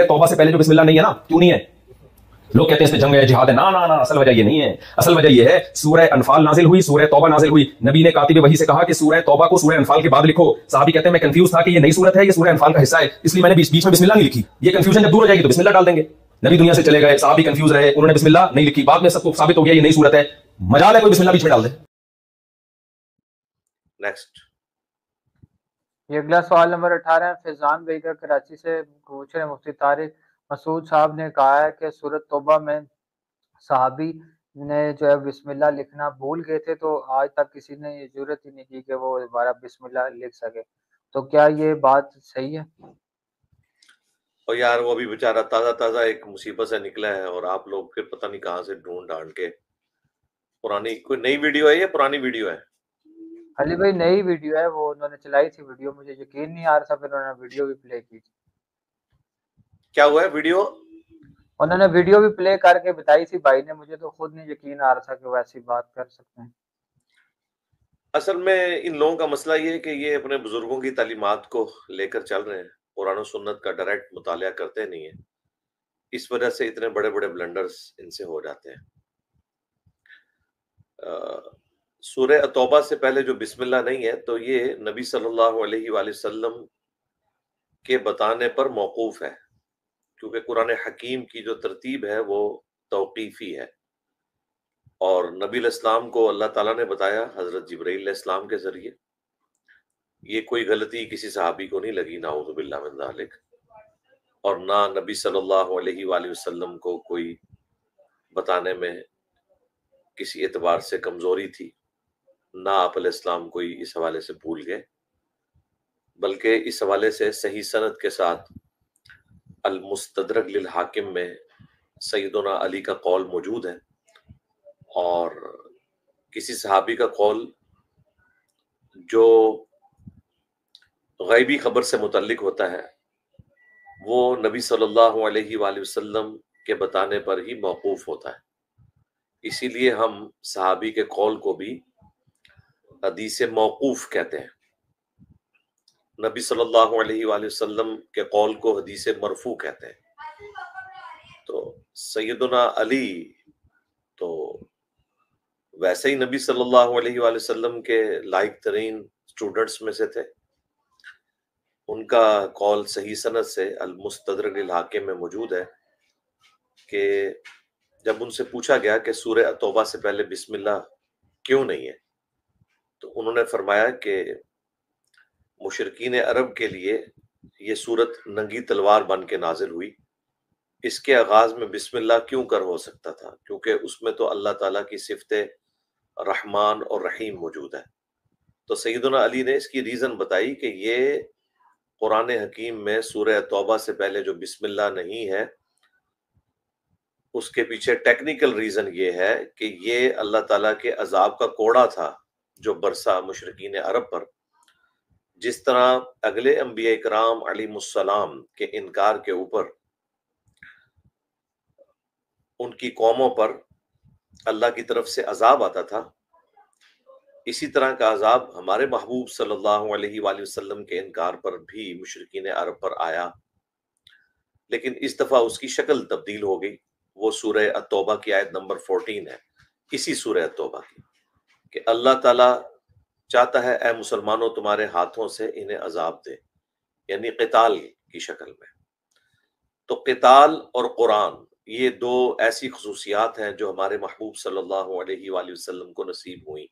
سورہ توبہ سے پہلے جو بسم اللہ نہیں ہے نا، کیوں نہیں ہے؟ لوگ کہتے ہیں اس میں جنگ ہے، جہاد ہے، نا اصل وجہ یہ نہیں ہے. اصل وجہ یہ ہے سورہ انفال نازل ہوئی، سورہ توبہ نازل ہوئی، نبی نے کاتب وحی سے کہا کہ سورہ توبہ کو سورہ انفال کے بعد لکھو. صحابی کہتے ہیں میں کنفیوز تھا کہ یہ نئی سورت ہے، یہ سورہ انفال کا حصہ ہے، اس لیے میں نے بیچ میں بسم اللہ نہیں لکھی. یہ کنفیوژن جب دور ہو جائے گی تو بسم اللہ ڈال دیں گے. نبی دنیا سے چلے گئے، صحابی کنفیوز رہے، انہوں نے بسم اللہ نہیں لکھی، بعد میں سب کو ثابت ہو گیا یہ نئی سورت ہے، مجال ہے کوئی بسم اللہ بیچ میں ڈال دے. نیکسٹ یہ اگلا سوال نمبر 18 ہے، فیضان بیگا کراچی سے پوچھ رہے ہیں، مفتی طارق مسعود صاحب نے کہا ہے کہ سورۃ توبہ میں صحابی نے جو ہے بسم اللہ لکھنا بھول گئے تھے، تو آج تک کسی نے یہ ضرورت ہی نہیں کی کہ وہ دوبارہ بسم اللہ لکھ سکے، تو کیا یہ بات صحیح ہے؟ اور یار وہ بھی بیچارہ تازہ ایک مصیبت سے نکلا ہے، اور آپ لوگ پھر پتہ نہیں کہاں سے ڈھونڈ ڈھانڈ کے پرانی کوئی نئی ویڈیو ہے یا پرانی ویڈیو ہے؟ علی بھائی نئی ویڈیو ہے، وہ انہوں نے چلائی تھی ویڈیو، مجھے یقین نہیں آ رہا تھا، پھر انہوں نے ویڈیو بھی پلے کی تھی. کیا ہوا ہے ویڈیو؟ انہوں نے ویڈیو بھی پلے کر کے بتائی تھی بھائی نے، مجھے تو خود نہیں یقین آ رہا تھا کہ وہ ایسی بات کر سکتے ہیں. اصل میں ان لوگوں کا مسئلہ یہ ہے کہ یہ اپنے بزرگوں کی تعلیمات کو لے کر چل رہے ہیں، قرآن و سنت کا ڈائریکٹ مطالعہ کرتے نہیں ہیں، اس وجہ سے اتنے بڑے بڑے بلنڈرز ان سے ہو جاتے ہیں. سورہ توبہ سے پہلے جو بسم اللہ نہیں ہے تو یہ نبی صلی اللہ علیہ وآلہ وسلم کے بتانے پر موقوف ہے، کیونکہ قرآن حکیم کی جو ترتیب ہے وہ توقیفی ہے، اور نبی علیہ السلام کو اللہ تعالیٰ نے بتایا حضرت جبرائیل علیہ السلام کے ذریعے. یہ کوئی غلطی کسی صحابی کو نہیں لگی، نعوذ باللہ من ذالک، اور نہ نبی صلی اللہ علیہ وآلہ وسلم کو کوئی بتانے میں کسی اعتبار سے کمزوری تھی، نہ آپ علیہ السلام کوئی اس حوالے سے بھول گئے، بلکہ اس حوالے سے صحیح سند کے ساتھ المستدرک للحاکم میں سیدنا علی کا قول موجود ہے، اور کسی صحابی کا قول جو غیبی خبر سے متعلق ہوتا ہے وہ نبی صلی اللہ علیہ وآلہ وسلم کے بتانے پر ہی موقوف ہوتا ہے. اسی لیے ہم صحابی کے قول کو بھی حدیث موقوف کہتے ہیں، نبی صلی اللہ علیہ وآلہ وسلم کے قول کو حدیث مرفوع کہتے ہیں. تو سیدنا علی تو ویسے ہی نبی صلی اللہ علیہ وآلہ وسلم کے لائق ترین اسٹوڈنٹس میں سے تھے. ان کا قول صحیح سند سے المستدرک للحاکم میں موجود ہے کہ جب ان سے پوچھا گیا کہ سورہ توبہ سے پہلے بسم اللہ کیوں نہیں ہے، تو انہوں نے فرمایا کہ مشرکین عرب کے لیے یہ سورت ننگی تلوار بن کے نازل ہوئی، اس کے آغاز میں بسم اللہ کیوں کر ہو سکتا تھا، کیونکہ اس میں تو اللہ تعالیٰ کی صفت رحمان اور رحیم موجود ہے. تو سیدنا علی نے اس کی ریزن بتائی کہ یہ قرآن حکیم میں سورہ توبہ سے پہلے جو بسم اللہ نہیں ہے اس کے پیچھے ٹیکنیکل ریزن یہ ہے کہ یہ اللہ تعالیٰ کے عذاب کا کوڑا تھا جو برسا مشرکین عرب پر. جس طرح اگلے انبیاء کرام علیہ السلام کے انکار کے اوپر ان کی قوموں پر اللہ کی طرف سے عذاب آتا تھا، اسی طرح کا عذاب ہمارے محبوب صلی اللہ علیہ وآلہ وسلم کے انکار پر بھی مشرکین عرب پر آیا، لیکن اس دفعہ اس کی شکل تبدیل ہو گئی. وہ سورہ التوبہ کی آیت نمبر 14 ہے، اسی سورہ التوبہ کی، کہ اللہ تعالیٰ چاہتا ہے اے مسلمانوں تمہارے ہاتھوں سے انہیں عذاب دے، یعنی قتال کی شکل میں. تو قتال اور قرآن یہ دو ایسی خصوصیات ہیں جو ہمارے محبوب صلی اللہ علیہ وآلہ وسلم کو نصیب ہوئیں.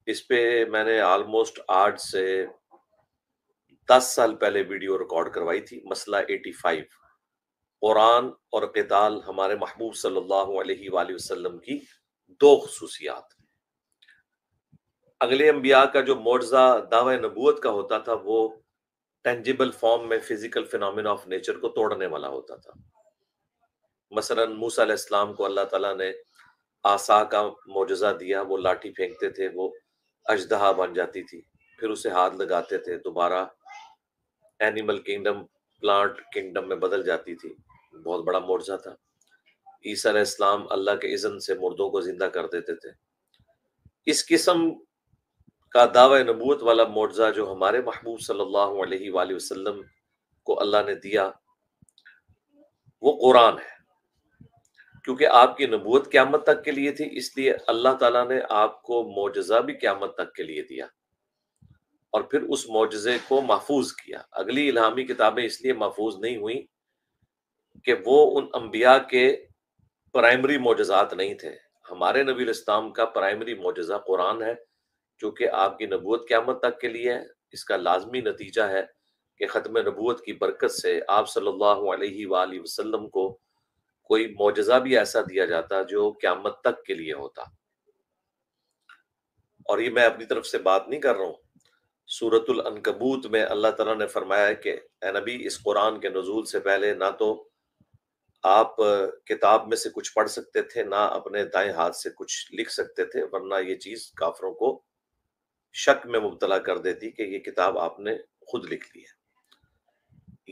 اس پہ میں نے آلموسٹ آج سے 10 سال پہلے ویڈیو ریکارڈ کروائی تھی، مسئلہ 85، قرآن اور قتال ہمارے محبوب صلی اللہ علیہ وآلہ وسلم کی دو خصوصیات. اگلے انبیاء کا جو معجزہ دعوی نبوت کا ہوتا تھا وہ ٹینجیبل فارم میں فزیکل فینومینا آف نیچر کو توڑنے والا ہوتا تھا. مثلا موسیٰ علیہ السلام کو اللہ تعالیٰ نے عصا کا معجزہ دیا، وہ لاٹھی پھینکتے تھے، وہ اژدہا بن جاتی تھی، پھر اسے ہاتھ لگاتے تھے دوبارہ اینیمل کنگڈم پلانٹ کنگڈم میں بدل جاتی تھی. بہت بڑا معجزہ تھا. عیسیٰ علیہ السلام اللہ کے اذن سے مردوں کو زندہ کر دیتے تھے. اس قسم کا دعوی نبوت والا معجزہ جو ہمارے محبوب صلی اللہ علیہ وآلہ وسلم کو اللہ نے دیا وہ قرآن ہے، کیونکہ آپ کی نبوت قیامت تک کے لیے تھی، اس لیے اللہ تعالیٰ نے آپ کو معجزہ بھی قیامت تک کے لیے دیا، اور پھر اس معجزے کو محفوظ کیا۔ اگلی الہامی کتابیں اس لیے محفوظ نہیں ہوئیں کہ وہ ان انبیاء کے پرائمری معجزات نہیں تھے۔ ہمارے نبی الاسلام کا پرائمری معجزہ قرآن ہے، چونکہ آپ کی نبوت قیامت تک کے لیے ہے۔ اس کا لازمی نتیجہ ہے کہ ختم نبوت کی برکت سے آپ صلی اللہ علیہ وآلہ وسلم کو کوئی معجزہ بھی ایسا دیا جاتا جو قیامت تک کے لیے ہوتا۔ اور یہ میں اپنی طرف سے بات نہیں کر رہا ہوں، سورۃ العنکبوت میں اللہ تعالیٰ نے فرمایا ہے کہ اے نبی، اس قرآن کے نزول سے پہلے نہ تو آپ کتاب میں سے کچھ پڑھ سکتے تھے، نہ اپنے دائیں ہاتھ سے کچھ لکھ سکتے تھے، ورنہ یہ چیز کافروں کو شک میں مبتلا کر دیتی کہ یہ کتاب آپ نے خود لکھ لی ہے۔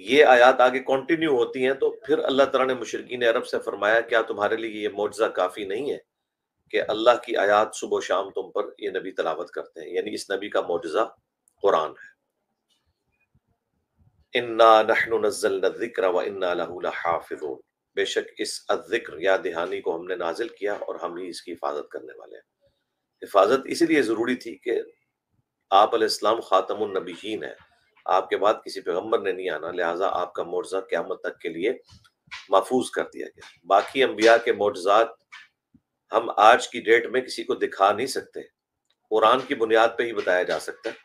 یہ آیات آگے کنٹینیو ہوتی ہیں، تو پھر اللہ تعالیٰ نے مشرکین عرب سے فرمایا کیا تمہارے لیے یہ معجزہ کافی نہیں ہے کہ اللہ کی آیات صبح و شام تم پر یہ نبی تلاوت کرتے ہیں؟ یعنی اس نبی کا معجزہ قرآن ہے۔ انا نحن نزلنا الذکر وانا لہ لحافظون، بے شک اس الذکر یا دہانی کو ہم نے نازل کیا اور ہم ہی اس کی حفاظت کرنے والے ہیں۔ حفاظت اسی لیے ضروری تھی کہ آپ علیہ السلام خاتم النبیین ہیں، آپ کے بعد کسی پیغمبر نے نہیں آنا، لہٰذا آپ کا معجزہ قیامت تک کے لیے محفوظ کر دیا گیا۔ باقی انبیاء کے معجزات ہم آج کی ڈیٹ میں کسی کو دکھا نہیں سکتے، قرآن کی بنیاد پہ ہی بتایا جا سکتا ہے،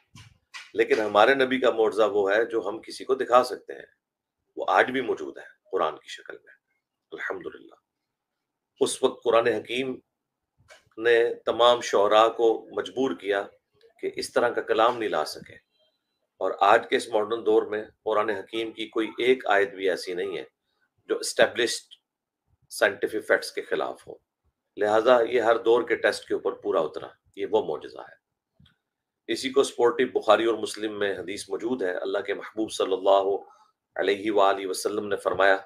لیکن ہمارے نبی کا معجزہ وہ ہے جو ہم کسی کو دکھا سکتے ہیں، وہ آج بھی موجود ہے قرآن کی شکل میں، الحمدللہ۔ اس وقت قرآن حکیم نے تمام شعراء کو مجبور کیا کہ اس طرح کا کلام نہیں لا سکے، اور آج کے اس ماڈرن دور میں قرآن حکیم کی کوئی ایک آیت بھی ایسی نہیں ہے جو اسٹیبلشڈ سائنٹیفک فیکٹس کے خلاف ہو، لہٰذا یہ ہر دور کے ٹیسٹ کے اوپر پورا اترا، یہ وہ معجزہ ہے۔ اسی کو سپورٹی بخاری اور مسلم میں حدیث موجود ہے، اللہ کے محبوب صلی اللہ علیہ وآلہ وسلم نے فرمایا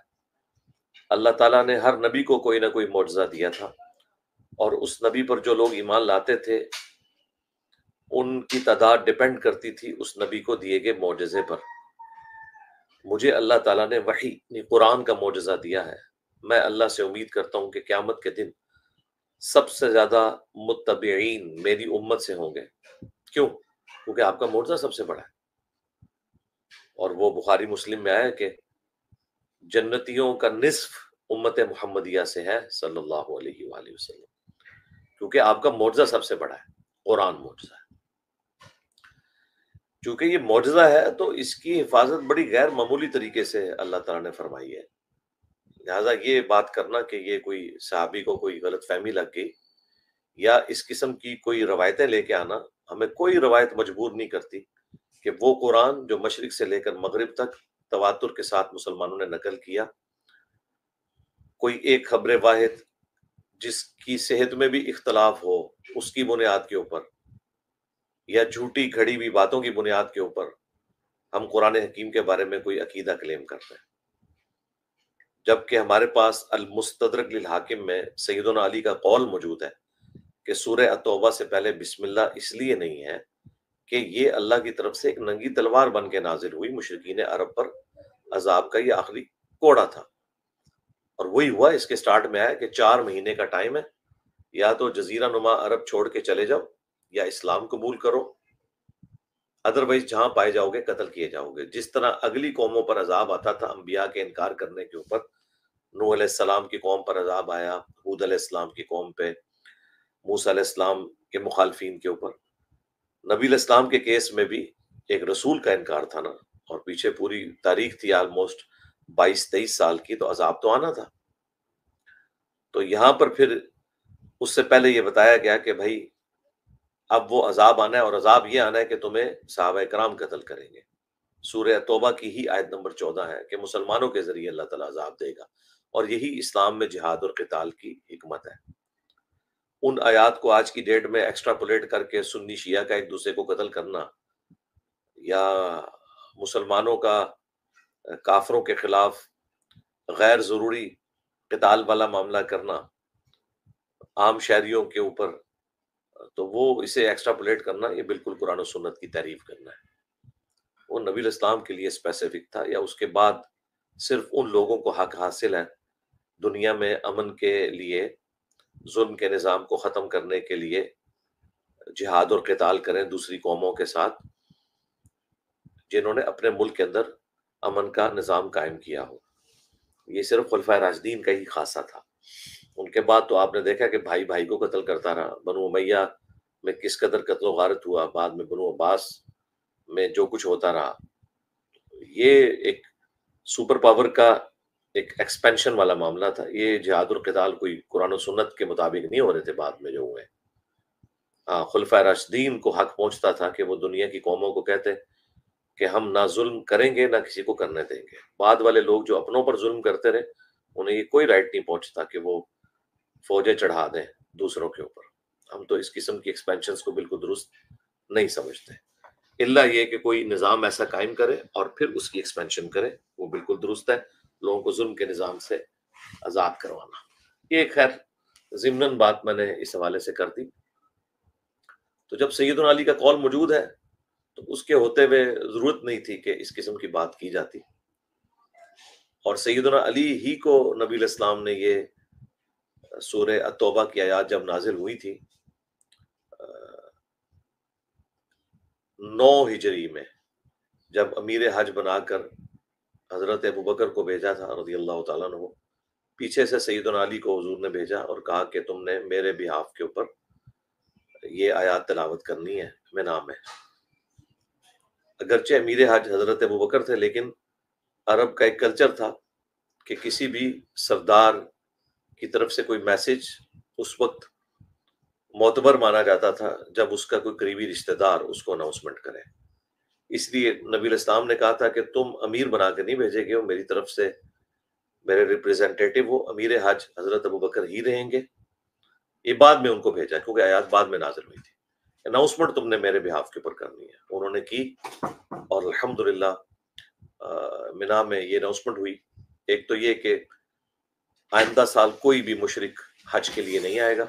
اللہ تعالیٰ نے ہر نبی کو کوئی نہ کوئی معجزہ دیا تھا، اور اس نبی پر جو لوگ ایمان لاتے تھے ان کی تعداد ڈیپینڈ کرتی تھی اس نبی کو دیے گئے معجزے پر۔ مجھے اللہ تعالیٰ نے وحی یعنی قرآن کا معجزہ دیا ہے، میں اللہ سے امید کرتا ہوں کہ قیامت کے دن سب سے زیادہ متبعین میری امت سے ہوں گے۔ کیوں؟ کیونکہ آپ کا معجزہ سب سے بڑا ہے، اور وہ بخاری مسلم میں آیا کہ جنتیوں کا نصف امت محمدیہ سے ہے صلی اللہ علیہ وآلہ وسلم، کیونکہ آپ کا معجزہ سب سے بڑا ہے، قرآن معجزہ ہے۔ چونکہ یہ معجزہ ہے تو اس کی حفاظت بڑی غیر معمولی طریقے سے اللہ تعالیٰ نے فرمائی ہے، لہٰذا یہ بات کرنا کہ یہ کوئی صحابی کو کوئی غلط فہمی لگ گئی یا اس قسم کی کوئی روایتیں لے کے آنا، ہمیں کوئی روایت مجبور نہیں کرتی کہ وہ قرآن جو مشرق سے لے کر مغرب تک تواتر کے ساتھ مسلمانوں نے نقل کیا، کوئی ایک خبر واحد جس کی صحت میں بھی اختلاف ہو اس کی بنیاد کے اوپر، یا جھوٹی گھڑی ہوئی باتوں کی بنیاد کے اوپر ہم قرآن حکیم کے بارے میں کوئی عقیدہ کلیم کرتے ہیں، جبکہ ہمارے پاس المستدرک للحاکم میں سیدنا علی کا قول موجود ہے کہ سورہ التوبہ سے پہلے بسم اللہ اس لیے نہیں ہے کہ یہ اللہ کی طرف سے ایک ننگی تلوار بن کے نازل ہوئی، مشرکین عرب پر عذاب کا یہ آخری کوڑا تھا، اور وہی ہوا۔ اس کے سٹارٹ میں آیا کہ 4 مہینے کا ٹائم ہے، یا تو جزیرہ نما عرب چھوڑ کے چلے جاؤ یا اسلام قبول کرو، ادروائز جہاں پائے جاؤ گے قتل کیے جاؤ گے۔ جس طرح اگلی قوموں پر عذاب آتا تھا انبیاء کے انکار کرنے کے اوپر، نوح علیہ السلام کی قوم پر عذاب آیا، ہود علیہ السلام کی قوم پہ، موسیٰ علیہ السلام کے مخالفین کے اوپر، نبی علیہ السلام کے کیس میں بھی ایک رسول کا انکار تھا نا، اور پیچھے پوری تاریخ تھی آلموسٹ 22-23 سال کی، تو عذاب تو آنا تھا۔ تو یہاں پر پھر اس سے پہلے یہ بتایا گیا کہ بھائی اب وہ عذاب آنا ہے، اور عذاب یہ آنا ہے کہ تمہیں صحابہ کرام قتل کریں گے۔ سورہ توبہ کی ہی آیت نمبر 14 ہے کہ مسلمانوں کے ذریعے اللہ تعالیٰ عذاب دے گا، اور یہی اسلام میں جہاد اور قتال کی حکمت ہے۔ ان آیات کو آج کی ڈیٹ میں ایکسٹراپولیٹ کر کے سنی شیعہ کا ایک دوسرے کو قتل کرنا، یا مسلمانوں کا کافروں کے خلاف غیر ضروری قتال والا معاملہ کرنا عام شہریوں کے اوپر، تو وہ اسے ایکسٹراپولیٹ کرنا یہ بالکل قرآن و سنت کی تعریف کرنا ہے۔ وہ نبی علیہ السلام کے لیے اسپیسیفک تھا، یا اس کے بعد صرف ان لوگوں کو حق حاصل ہے دنیا میں امن کے لیے، ظلم کے نظام کو ختم کرنے کے لیے جہاد اور قتال کریں دوسری قوموں کے ساتھ جنہوں نے اپنے ملک کے اندر امن کا نظام قائم کیا ہو۔ یہ صرف خلفائے راشدین کا ہی خاصہ تھا۔ ان کے بعد تو آپ نے دیکھا کہ بھائی بھائی کو قتل کرتا رہا، بنو امیہ میں کس قدر قتل و غارت ہوا، بعد میں بنو عباس میں جو کچھ ہوتا رہا۔ یہ ایک سپر پاور کا ایک ایکسپینشن والا معاملہ تھا۔ یہ جہاد اور قتال کوئی قرآن و سنت کے مطابق نہیں ہو رہے تھے بعد میں جو ہوئے۔ خلفائے راشدین کو حق پہنچتا تھا کہ وہ دنیا کی قوموں کو کہتے کہ ہم نہ ظلم کریں گے نہ کسی کو کرنے دیں گے۔ بعد والے لوگ جو اپنوں پر ظلم کرتے رہے انہیں یہ کوئی رائٹ نہیں پہنچتا کہ وہ فوجیں چڑھا دیں دوسروں کے اوپر۔ ہم تو اس قسم کی ایکسپینشنز کو بالکل درست نہیں سمجھتے، الا یہ کہ کوئی نظام ایسا قائم کرے اور پھر اس کی ایکسپینشن کرے، وہ بالکل درست ہے۔ لوگوں کو ظلم کے نظام سے آزاد کروانا، یہ خیر ضمناً بات میں نے اس حوالے سے کر دی۔ تو جب سیدنا علی کا قول موجود ہے تو اس کے ہوتے ہوئے ضرورت نہیں تھی کہ اس قسم کی بات کی جاتی، اور سیدنا علی ہی کو نبی علیہ السلام نے یہ سورہ التوبہ کی آیات جب نازل ہوئی تھی 9 ہجری میں، جب امیر حج بنا کر حضرت ابوبکر کو بھیجا تھا رضی اللہ تعالیٰ عنہ، پیچھے سے سیدنا علی کو حضور نے بھیجا اور کہا کہ تم نے میرے بہاف کے اوپر یہ آیات تلاوت کرنی ہے، میں نام ہے۔ اگرچہ امیر حج حضرت ابوبکر تھے، لیکن عرب کا ایک کلچر تھا کہ کسی بھی سردار کی طرف سے کوئی میسج اس وقت معتبر مانا جاتا تھا جب اس کا کوئی قریبی رشتہ دار اس کو اناؤنسمنٹ کرے۔ اس لیے نبی علیہ السلام نے کہا تھا کہ تم امیر بنا کے نہیں بھیجے گے، وہ میری طرف سے میرے ریپریزنٹیٹیو وہ امیر حج حضرت ابوبکر ہی رہیں گے۔ یہ بعد میں ان کو بھیجا کیونکہ آیات بعد میں نازل ہوئی تھی۔ اناؤنسمنٹ تم نے میرے بہاف کے اوپر کرنی ہے، انہوں نے کی، اور الحمدللہ منا میں یہ اناؤنسمنٹ ہوئی۔ ایک تو یہ کہ آئندہ سال کوئی بھی مشرک حج کے لیے نہیں آئے گا،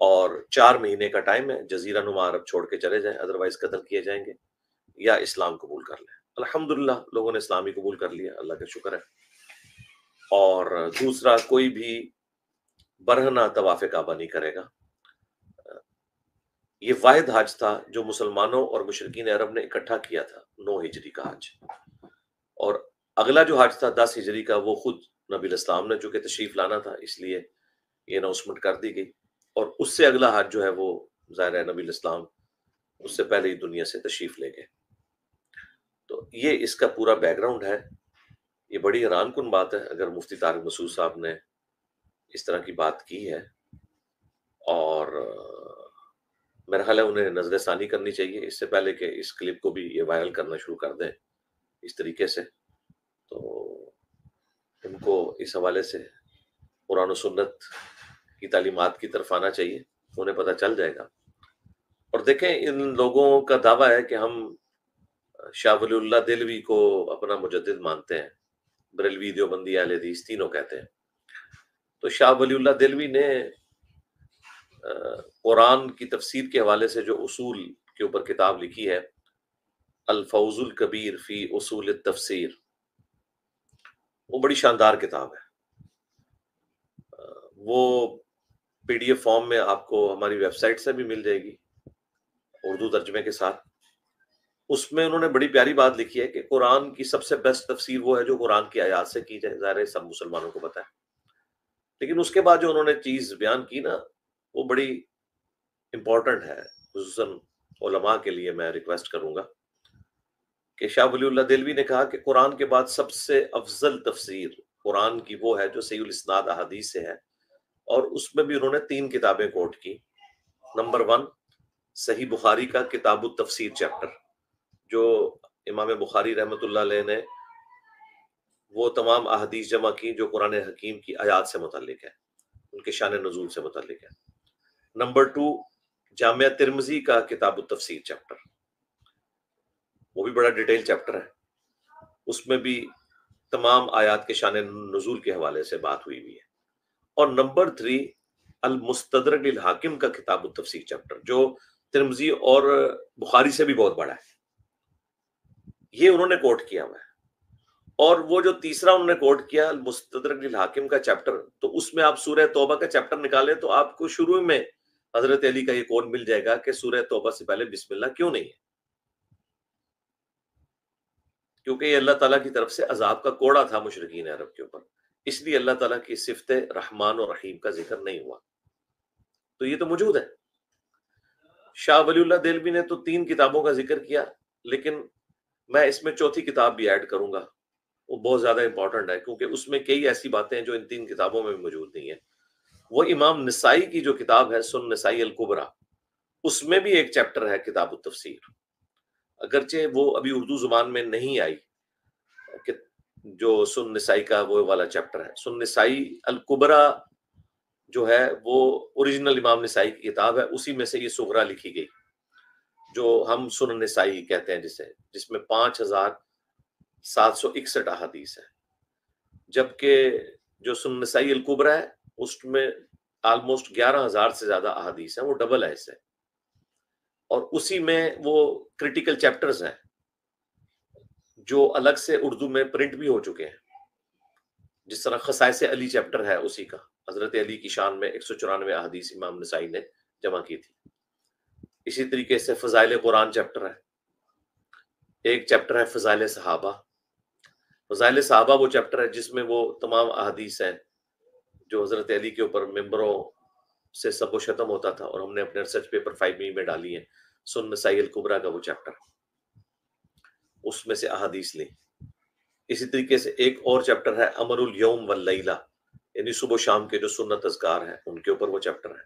اور 4 مہینے کا ٹائم ہے، جزیرہ نما عرب چھوڑ کے چلے جائیں، ادروائز قتل کیے جائیں گے یا اسلام قبول کر لیں۔ الحمدللہ لوگوں نے اسلامی قبول کر لیا، اللہ کا شکر ہے۔ اور دوسرا، کوئی بھی برہنہ طواف کعبہ نہیں کرے گا۔ یہ واحد حج تھا جو مسلمانوں اور مشرکین عرب نے اکٹھا کیا تھا، 9 ہجری کا حج۔ اور اگلا جو حج تھا 10 ہجری کا، وہ خود نبی علیہ السلام نے چونکہ تشریف لانا تھا اس لیے یہ اناؤنسمنٹ کر دی گئی، اور اس سے اگلا حج جو ہے وہ ظاہر ہے نبی علیہ السلام اس سے پہلے ہی دنیا سے تشریف لے گئے۔ تو یہ اس کا پورا بیک گراؤنڈ ہے۔ یہ بڑی حیران کن بات ہے اگر مفتی طارق مسعود صاحب نے اس طرح کی بات کی ہے، اور میرا خیال ہے انہیں نظر ثانی کرنی چاہیے اس سے پہلے کہ اس کلپ کو بھی یہ وائرل کرنا شروع کر دیں اس طریقے سے۔ تو ان کو اس حوالے سے قرآن و سنت کی تعلیمات کی طرف آنا چاہیے، انہیں پتہ چل جائے گا۔ اور دیکھیں ان لوگوں کا دعویٰ ہے کہ ہم شاہ ولی اللہ دہلوی کو اپنا مجدد مانتے ہیں، بریلوی دیوبندی اہل حدیث تینوں کہتے ہیں۔ تو شاہ ولی اللہ دہلوی نے قرآن کی تفسیر کے حوالے سے جو اصول کے اوپر کتاب لکھی ہے، الفوز الکبیر فی اصول التفسیر، وہ بڑی شاندار کتاب ہے۔ وہ PDF فارم میں آپ کو ہماری ویب سائٹ سے بھی مل جائے گی اردو ترجمے کے ساتھ۔ اس میں انہوں نے بڑی پیاری بات لکھی ہے کہ قرآن کی سب سے بیسٹ تفسیر وہ ہے جو قرآن کی آیات سے کی جائے، ظاہر ہے سب مسلمانوں کو پتہ ہے، لیکن اس کے بعد جو انہوں نے چیز بیان کی نا وہ بڑی امپورٹنٹ ہے، خصوصاً علماء کے لیے میں ریکویسٹ کروں گا کہ شاہ ولی اللہ دہلوی نے کہا کہ قرآن کے بعد سب سے افضل تفسیر قرآن کی وہ ہے جو صحیح الاسناد احادیث سے ہے، اور اس میں بھی انہوں نے 3 کتابیں کوٹ کی۔ نمبر 1 صحیح بخاری کا کتاب التفسیر چیپٹر، جو امام بخاری رحمۃ اللہ علیہ نے وہ تمام احادیث جمع کی جو قرآن حکیم کی آیات سے متعلق ہے، ان کے شان نزول سے متعلق ہے۔ نمبر 2 جامعہ ترمذی کا کتاب التفسیر چیپٹر، وہ بھی بڑا ڈیٹیل چیپٹر ہے، اس میں بھی تمام آیات کے شان نزول کے حوالے سے بات ہوئی ہے۔ اور نمبر 3 المستدرک للحاکم کا کتاب التفسیر چیپٹر، جو ترمذی اور بخاری سے بھی بہت بڑا ہے، یہ انہوں نے کوٹ کیا ہوا ہے۔ اور وہ جو تیسرا انہوں نے کوٹ کیا المستدرک للحاکم کا چیپٹر، تو اس میں آپ سورہ توبہ کا چیپٹر نکالیں تو آپ کو شروع میں حضرت علی کا یہ قول مل جائے گا کہ سورہ توبہ سے پہلے بسم اللہ کیوں نہیں ہے، کیونکہ یہ اللہ تعالیٰ کی طرف سے عذاب کا کوڑا تھا مشرکین عرب کے اوپر، اس لیے اللہ تعالیٰ کی صفت رحمان اور رحیم کا ذکر نہیں ہوا۔ تو یہ تو موجود ہے۔ شاہ ولی اللہ دہلوی نے تو 3 کتابوں کا ذکر کیا، لیکن میں اس میں چوتھی کتاب بھی ایڈ کروں گا، وہ بہت زیادہ امپورٹنٹ ہے، کیونکہ اس میں کئی ایسی باتیں ہیں جو ان 3 کتابوں میں بھی موجود نہیں ہیں۔ وہ امام نسائی کی جو کتاب ہے سن نسائی الکبریٰ، اس میں بھی ایک چیپٹر ہے کتاب التفسیر، اگرچہ وہ ابھی اردو زبان میں نہیں آئی، کہ جو سن نسائی کا وہ والا چیپٹر ہے۔ سن نسائی الکبریٰ جو ہے وہ اوریجنل امام نسائی کی کتاب ہے، اسی میں سے یہ صغریٰ لکھی گئی، جو ہم سنن نسائی کہتے ہیں جس میں 5761 احادیث ہے، جبکہ جو سنن نسائی الکبریٰ ہے اس میں آلموسٹ 11,000 سے زیادہ احادیث ہیں، وہ ڈبل ہے اس سے، اور اسی میں وہ کریٹیکل چیپٹرز ہیں جو الگ سے اردو میں پرنٹ بھی ہو چکے ہیں، جس طرح خصائص علی چیپٹر ہے اسی کا، حضرت علی کی شان میں 194 احادیث امام نسائی نے جمع کی تھی۔ اسی طریقے سے فضائل قرآن چیپٹر ہے، ایک چیپٹر ہے فضائل صحابہ۔ فضائل صحابہ وہ چیپٹر ہے جس میں وہ تمام احادیث ہیں جو حضرت علی کے اوپر ممبروں سے سب و شتم ہوتا تھا، اور ہم نے اپنے ریسرچ پیپر 5 میں ڈالی ہیں، سن نسائی الکبریٰ کا وہ چیپٹر، اس میں سے احادیث لی۔ اسی طریقے سے ایک اور چیپٹر ہے امر الیوم واللیلہ، یعنی صبح و شام کے جو سنت اذکار ہیں ان کے اوپر وہ چیپٹر ہے۔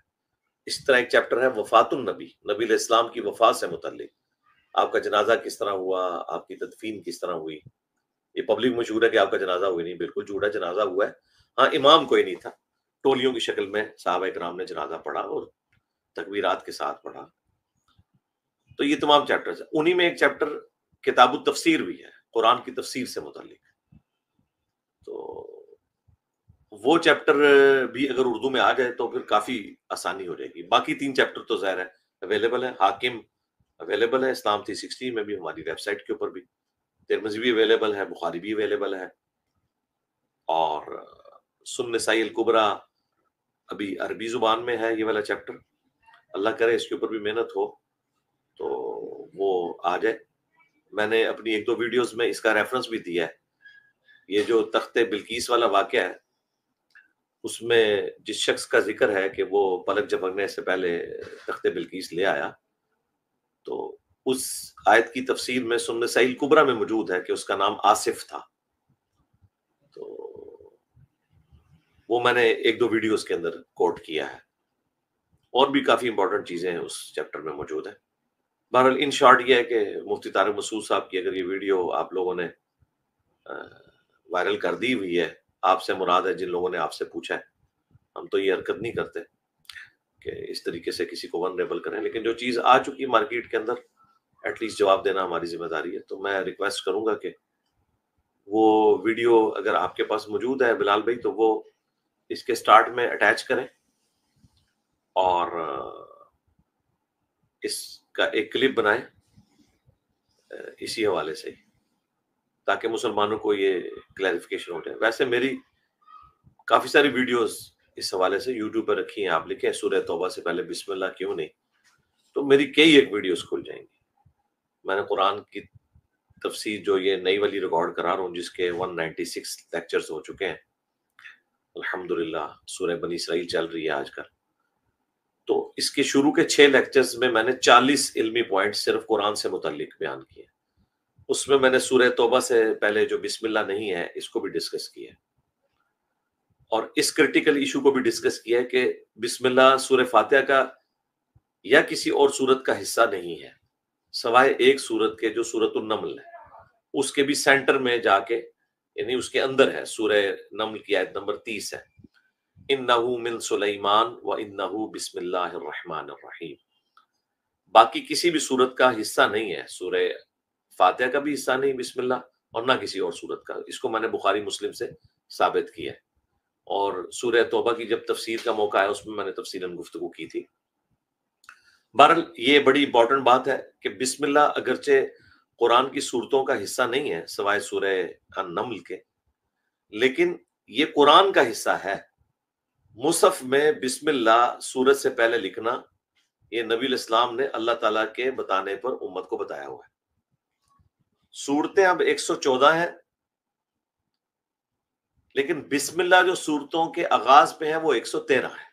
اس طرح ایک چیپٹر ہے وفات النبی، نبی علیہ السلام کی وفات سے متعلق، آپ کا جنازہ کس طرح ہوا، آپ کی تدفین کس طرح ہوئی۔ یہ پبلک مشہور ہے کہ آپ کا جنازہ ہوئی نہیں، بالکل جھوٹا، جنازہ ہوا ہے، ہاں امام کوئی نہیں تھا، ٹولیوں کی شکل میں صحابہ اکرام نے جنازہ پڑھا اور تکبیرات کے ساتھ پڑھا۔ تو یہ تمام چیپٹرز ہیں، انہی میں ایک چیپٹر کتاب التفسیر بھی ہے، قرآن کی تفسیر سے متعلق، تو وہ چیپٹر بھی اگر اردو میں آ جائے تو پھر کافی آسانی ہو جائے گی۔ باقی 3 چیپٹر تو ظاہر ہے اویلیبل ہے، حاکم اویلیبل ہے، اسلام 360 میں بھی، ہماری ویب سائٹ کے اوپر بھی، ترمذی بھی اویلیبل ہے، بخاری بھی اویلیبل ہے، اور سن نسائی الکبریٰ ابھی عربی زبان میں ہے یہ والا چیپٹر، اللہ کرے اس کے اوپر بھی محنت ہو تو وہ آ جائے۔ میں نے اپنی 1-2 ویڈیوز میں اس کا ریفرنس بھی دیا ہے۔ یہ جو تخت بلقیس والا واقعہ ہے اس میں جس شخص کا ذکر ہے کہ وہ پلک جھپکنے سے پہلے تخت بلقیس لے آیا، تو اس آیت کی تفسیر میں سن نسائی الکبریٰ میں موجود ہے کہ اس کا نام آصف تھا، تو وہ میں نے 1-2 ویڈیوز کے اندر کوٹ کیا ہے، اور بھی کافی امپورٹنٹ چیزیں اس چیپٹر میں موجود ہیں۔ بہرحال ان شارٹ یہ ہے کہ مفتی طارق مسعود صاحب کی اگر یہ ویڈیو آپ لوگوں نے وائرل کر دی ہوئی ہے، آپ سے مراد ہے جن لوگوں نے آپ سے پوچھا ہے، ہم تو یہ حرکت نہیں کرتے کہ اس طریقے سے کسی کو ونریبل کریں، لیکن جو چیز آ چکی مارکیٹ کے اندر ایٹ لیسٹ جواب دینا ہماری ذمہ داری ہے۔ تو میں ریکویسٹ کروں گا کہ وہ ویڈیو اگر آپ کے پاس موجود ہے بلال بھائی تو وہ اس کے سٹارٹ میں اٹیچ کریں، اور اس کا ایک کلپ بنائیں اسی حوالے سے، تاکہ مسلمانوں کو یہ کلیریفیکیشن ہو جائے۔ ویسے میری کافی ساری ویڈیوز اس حوالے سے یوٹیوب پہ رکھی ہیں، آپ لکھیں سورہ توبہ سے پہلے بسم اللہ کیوں نہیں، تو میری کئی ایک ویڈیوز کھل جائیں گی۔ میں نے قرآن کی تفسیر جو یہ نئی والی ریکارڈ کرا رہا ہوں جس کے 196 لیکچرز ہو چکے ہیں الحمدللہ، سورہ بنی اسرائیل چل رہی ہے آج کل، تو اس کے شروع کے 6 لیکچرز میں میں نے 40 علمی پوائنٹ صرف قرآن سے متعلق بیان کیے، اس میں میں نے سورہ توبہ سے پہلے جو بسم اللہ نہیں ہے اس کو بھی ڈسکس کیا ہے، اور اس کرٹیکل ایشو کو بھی ڈسکس کیا ہے کہ بسم اللہ سورہ فاتحہ کا یا کسی اور سورت کا حصہ نہیں ہے، سوائے ایک سورت کے جو سورۃ النمل ہے، اس کے بھی سینٹر میں جا کے، یعنی اس کے اندر ہے، سورہ نمل کی آیت نمبر 30 ہے، اِنَّهُ مِن سُلَیمان وَإِنَّهُ بسم اللہ الرحمن الرحیم۔ باقی کسی بھی سورت کا حصہ نہیں ہے، سورہ فاتحہ کا بھی حصہ نہیں بسم اللہ، اور نہ کسی اور سورت کا، اس کو میں نے بخاری مسلم سے ثابت کیا ہے، اور سورہ توبہ کی جب تفسیر کا موقع ہے اس میں میں نے تفصیلاً گفتگو کی تھی۔ بہرحال یہ بڑی امپورٹنٹ بات ہے کہ بسم اللہ اگرچہ قرآن کی صورتوں کا حصہ نہیں ہے سوائے سورہ النمل کے، لیکن یہ قرآن کا حصہ ہے۔ مصحف میں بسم اللہ سورت سے پہلے لکھنا یہ نبی الاسلام نے اللہ تعالیٰ کے بتانے پر امت کو بتایا ہوا ہے۔ صورتیں اب 114 ہیں، لیکن بسم اللہ جو صورتوں کے آغاز پہ ہیں وہ 113 ہے،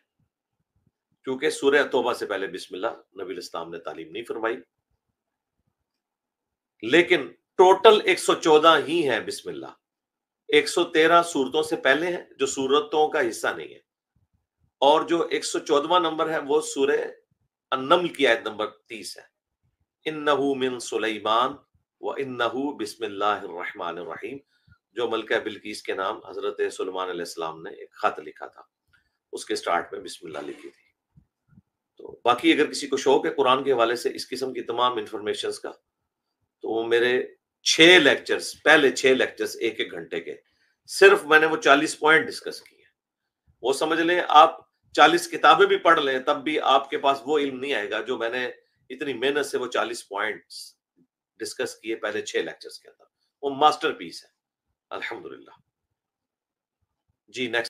کیونکہ سورہ توبہ سے پہلے بسم اللہ نبی الاسلام نے تعلیم نہیں فرمائی، لیکن ٹوٹل 114 ہی ہیں بسم اللہ۔ 113 صورتوں سے پہلے ہیں جو صورتوں کا حصہ نہیں ہے، اور جو 114واں نمبر ہے وہ سورہ النمل کی آیت نمبر 30 ہے، انہو من سلیمان وانہو بسم اللہ الرحمن الرحیم، جو ملکہ بلقیس کے نام حضرت سلیمان علیہ السلام نے ایک خط لکھا تھا، اس کے سٹارٹ میں بسم اللہ لکھی تھی۔ تو باقی اگر کسی کو شوق ہے قرآن کے حوالے سے اس قسم کی تمام انفارمیشنز کا، تو وہ میرے 6 لیکچرز، پہلے 6 لیکچرز 1-1 گھنٹے کے، صرف میں نے وہ 40 پوائنٹ ڈسکس کیے۔ وہ سمجھ لیں آپ 40 کتابیں بھی پڑھ لیں تب بھی آپ کے پاس وہ علم نہیں آئے گا جو میں نے اتنی محنت سے وہ 40 پوائنٹس ڈسکس کیے پہلے 6 لیکچرز کے اندر۔ وہ ماسٹر پیس ہے الحمدللہ۔ جی نیکسٹ۔